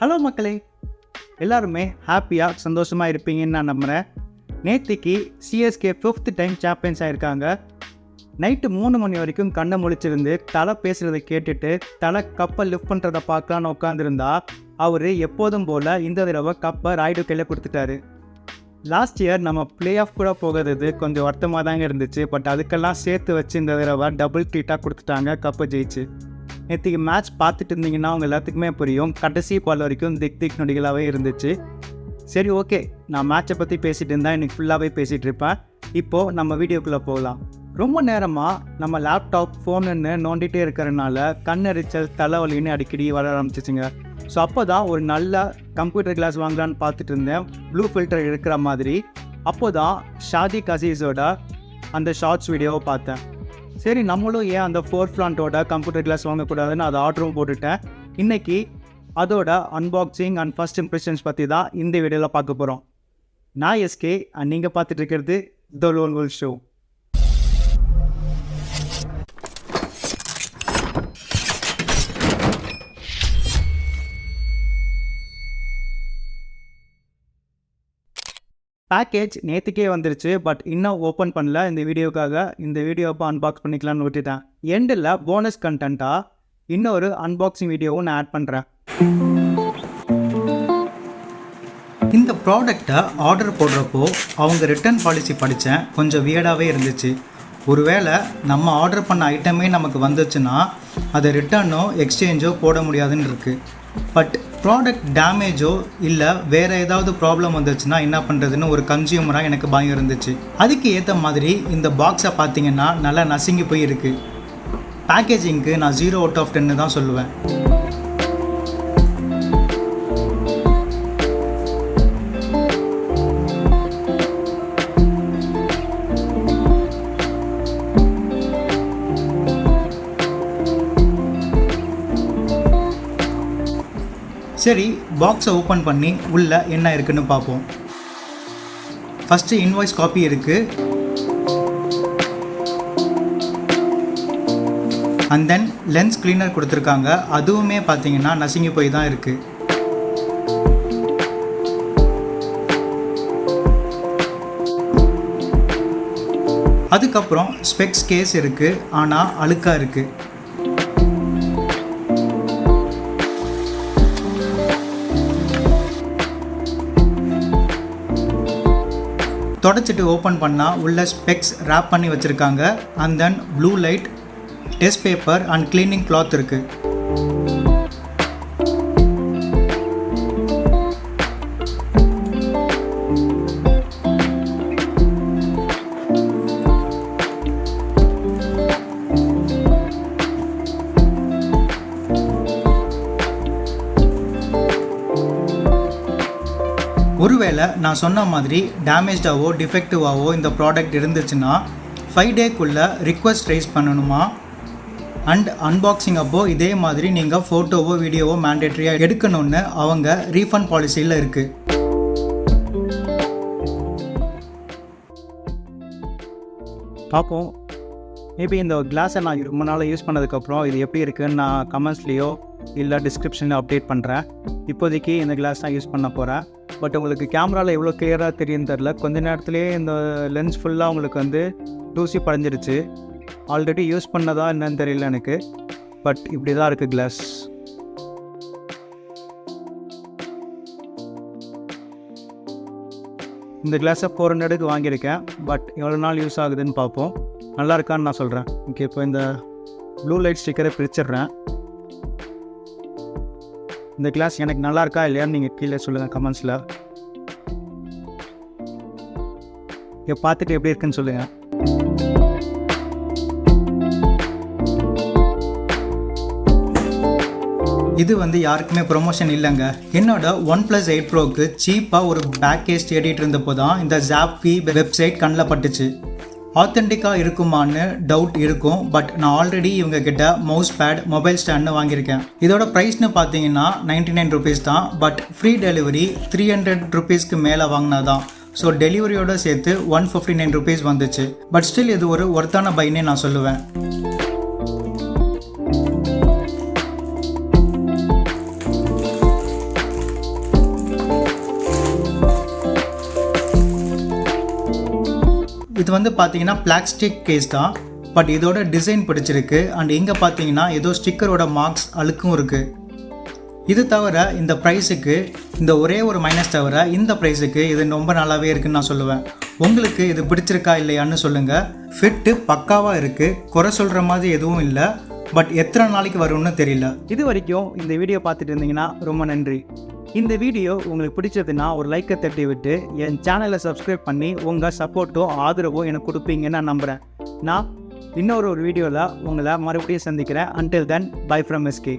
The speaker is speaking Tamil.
ஹலோ மக்களே, எல்லாருமே ஹாப்பியாக சந்தோஷமாக இருப்பீங்கன்னு நான் நம்புகிறேன். நேற்றுக்கு சிஎஸ்கே 5th டைம் சாம்பியன்ஸ் ஆகிருக்காங்க. நைட்டு 3 மணி வரைக்கும் கண்ணை முழிச்சிருந்து தலை பேசுகிறத கேட்டுட்டு தலை கப்பை லிஃப்ட் பண்ணுறதை பார்க்கலான்னு உட்காந்துருந்தா அவர் எப்போதும் போல் இந்த தடவை கப்பை ராய்டு கையில் கொடுத்துட்டாரு. லாஸ்ட் இயர் நம்ம பிளே ஆஃப் கூட போகிறது கொஞ்சம் வருத்தமாக தாங்க இருந்துச்சு. பட் அதுக்கெல்லாம் சேர்த்து வச்சு இந்த தடவை டபுள் ட்ரீட்டாக கொடுத்துட்டாங்க கப்பை ஜெயிச்சு. நேற்றுக்கு மேட்ச் பார்த்துட்டு இருந்தீங்கன்னா அவங்க எல்லாத்துக்குமே புரியும், கடைசி பால் வரைக்கும் திக் நொடிகளாகவே இருந்துச்சு. சரி, ஓகே, நான் மேட்சை பற்றி பேசிகிட்டு இருந்தால் இன்றைக்கி ஃபுல்லாகவே பேசிகிட்டு இருப்பேன். இப்போது நம்ம வீடியோக்குள்ளே போகலாம். ரொம்ப நேரமாக நம்ம லேப்டாப் ஃபோனுன்னு நோண்டிகிட்டே இருக்கிறனால கண்ணெரிச்சல் தலைவலின்னு அடிக்கடி வர ஆரம்பிச்சிச்சுங்க. ஸோ அப்போ தான் ஒரு நல்ல கம்ப்யூட்டர் கிளாஸ் வாங்கலான்னு பார்த்துட்டு இருந்தேன், ப்ளூ ஃபில்டர் இருக்கிற மாதிரி. அப்போ தான் ஷாதி கசீஸோட அந்த ஷார்ட்ஸ் வீடியோவை பார்த்தேன். சரி, நம்மளும் ஏன் அந்த 4 ஃப்ளாண்டோட கம்ப்யூட்டர் கிளாஸ் வாங்கக்கூடாதுன்னு அதை ஆர்டரும் போட்டுட்டேன். இன்றைக்கி அதோட அன்பாக்சிங் அண்ட் ஃபர்ஸ்ட் இம்ப்ரெஷன்ஸ் பற்றி தான் இந்த வீடியோவில் பார்க்க போகிறோம். நான் எஸ்கே அண்ட் நீங்கள் பார்த்துட்டு இருக்கிறது த LoneWolf Show. பேக்கேஜ் நேற்றுக்கே வந்துருச்சு, பட் இன்னும் ஓப்பன் பண்ணல. இந்த வீடியோவை அன்பாக்ஸ் பண்ணிக்கலான்னு விட்டுட்டேன். எண்டில் போனஸ் கண்டென்ட்டாக இன்னொரு அன்பாக்சிங் வீடியோவும் நான் ஆட் பண்ணுறேன். இந்த ப்ராடக்டை ஆர்டர் போடுறப்போ அவங்க ரிட்டர்ன் பாலிசி படித்தேன், கொஞ்சம் வியர்டாகவே இருந்துச்சு. ஒருவேளை நம்ம ஆர்டர் பண்ண ஐட்டமே நமக்கு வந்துச்சுன்னா அதை ரிட்டர்னோ எக்ஸ்சேஞ்சோ போட முடியாதுன்னு இருக்குது. பட் ப்ராடக்ட் டேமேஜோ இல்லை வேறு ஏதாவது ப்ராப்ளம் வந்துச்சுன்னா என்ன பண்ணுறதுன்னு ஒரு கன்சியூமராக எனக்கு பயம் இருந்துச்சு. அதுக்கு ஏற்ற மாதிரி இந்த பாக்ஸை பார்த்தீங்கன்னா நல்லா நசுங்கி போய் இருக்குது. பேக்கேஜிங்க்கு நான் 0 out of 10 தான் சொல்லுவேன். சரி, பாக்ஸை ஓப்பன் பண்ணி உள்ளே என்ன இருக்குன்னு பார்ப்போம். ஃபஸ்ட்டு இன்வாய்ஸ் காப்பி இருக்குது, அண்ட் தென் லென்ஸ் கிளீனர் கொடுத்துருக்காங்க. அதுவுமே பார்த்தீங்கன்னா நசுங்கி போய் தான் இருக்குது. அதுக்கப்புறம் ஸ்பெக்ஸ் கேஸ் இருக்குது, ஆனால் அழுக்காக இருக்குது. தொடச்சிட்டு ஓப்பன் பண்ணால் உள்ள ஸ்பெக்ஸ் ரேப் பண்ணி வச்சுருக்காங்க. And then blue light, test paper and cleaning cloth இருக்குது. ஒருவேளை நான் சொன்ன மாதிரி டேமேஜாவோ டிஃபெக்டிவாவோ இந்த ப்ராடக்ட் இருந்துச்சுன்னா 5 டேக்குள்ளே ரிக்வெஸ்ட் ரைஸ் பண்ணணுமா. அண்ட் அன்பாக்சிங் அப்போது இதே மாதிரி நீங்கள் ஃபோட்டோவோ வீடியோவோ மேண்டேட்ரியாக எடுக்கணும்னு அவங்க ரீஃபண்ட் பாலிசியில் இருக்குது. பார்ப்போம். மேபி இந்த கிளாஸை நான் ரொம்ப நாள் யூஸ் பண்ணதுக்கப்புறம் இது எப்படி இருக்குதுன்னு நான் கமெண்ட்ஸ்லேயோ இல்லை டிஸ்கிரிப்ஷனில் அப்டேட் பண்ணுறேன். இப்போதைக்கு இந்த கிளாஸ் தான் யூஸ் பண்ண போகிறேன். பட் உங்களுக்கு கேமராவில் எவ்வளோ கிளியராக தெரியும்னு தெரில. கொஞ்ச நேரத்துலேயே இந்த லென்ஸ் ஃபுல்லாக உங்களுக்கு வந்து தூசி படைஞ்சிருச்சு. ஆல்ரெடி யூஸ் பண்ணதா என்னன்னு தெரியல எனக்கு. பட் இப்படி தான் இருக்குது கிளாஸ். இந்த கிளாஸை 400க்கு வாங்கியிருக்கேன். பட் எவ்வளோ நாள் யூஸ் ஆகுதுன்னு பார்ப்போம். நல்லா இருக்கான்னு நான் சொல்கிறேன். ஓகே, இப்போ இந்த ப்ளூ லைட் ஸ்டிக்கரை பிரிச்சிடுறேன். இந்த கிளாஸ் எனக்கு நல்லா இருக்கா இல்லையான்னு நீங்கள் கீழே சொல்லுங்கள் கமெண்ட்ஸில். பார்த்துட்டு எப்படி இருக்குன்னு சொல்லுங்கள். இது வந்து யாருக்குமே ப்ரொமோஷன் இல்லைங்க. என்னோட OnePlus 8 Proக்கு சீப்பாக ஒரு பேக்கேஜ் தேடிட்டு இருந்தப்போ தான் இந்த Zapvi வெப்சைட் கண்ணில் பட்டுச்சு. ஆத்தென்டிக்காக இருக்குமான்னு டவுட் இருக்கும். பட் நான் ஆல்ரெடி இவங்க கிட்ட மவுஸ் பேட், மொபைல் ஸ்டாண்டு வாங்கியிருக்கேன். இதோட ப்ரைஸ்னு பார்த்தீங்கன்னா 99 rupees தான். பட் ஃப்ரீ டெலிவரி 300 rupeesக்கு மேலே வாங்கினா தான். ஸோ டெலிவரியோடு சேர்த்து 159 rupees வந்துச்சு. பட் ஸ்டில் இது ஒரு ஒர்த்தான பைனே நான் சொல்லுவேன். இது வந்து பார்த்தீங்கன்னா பிளாஸ்டிக் கேஸ் தான், பட் இதோட டிசைன் பிடிச்சிருக்கு. அண்ட் இங்கே பார்த்தீங்கன்னா ஏதோ ஸ்டிக்கரோட மார்க்ஸ் அழுக்கும் இருக்குது. இது தவிர இந்த ப்ரைஸுக்கு, இந்த ஒரே ஒரு மைனஸ் தவிர இந்த ப்ரைஸுக்கு இது ரொம்ப நல்லாவே இருக்குன்னு நான் சொல்லுவேன். உங்களுக்கு இது பிடிச்சிருக்கா இல்லையான்னு சொல்லுங்கள். ஃபிட்டு பக்காவாக இருக்குது, குறை சொல்கிற மாதிரி எதுவும் இல்லை. பட் எத்தனை நாளைக்கு வரும்னு தெரியல. இது வரைக்கும் இந்த வீடியோ பார்த்துட்டு இருந்தீங்கன்னா ரொம்ப நன்றி. இந்த வீடியோ உங்களுக்கு பிடிச்சதுன்னா ஒரு லைக்கை தட்டி விட்டு என் சேனலை சப்ஸ்கிரைப் பண்ணி உங்கள் சப்போர்ட்டும் ஆதரவும் எனக்கு கொடுப்பீங்கன்னு நான் நம்புகிறேன். நான் இன்னொரு வீடியோவில் உங்களை மறுபடியும் சந்திக்கிறேன். Until then, bye from SK.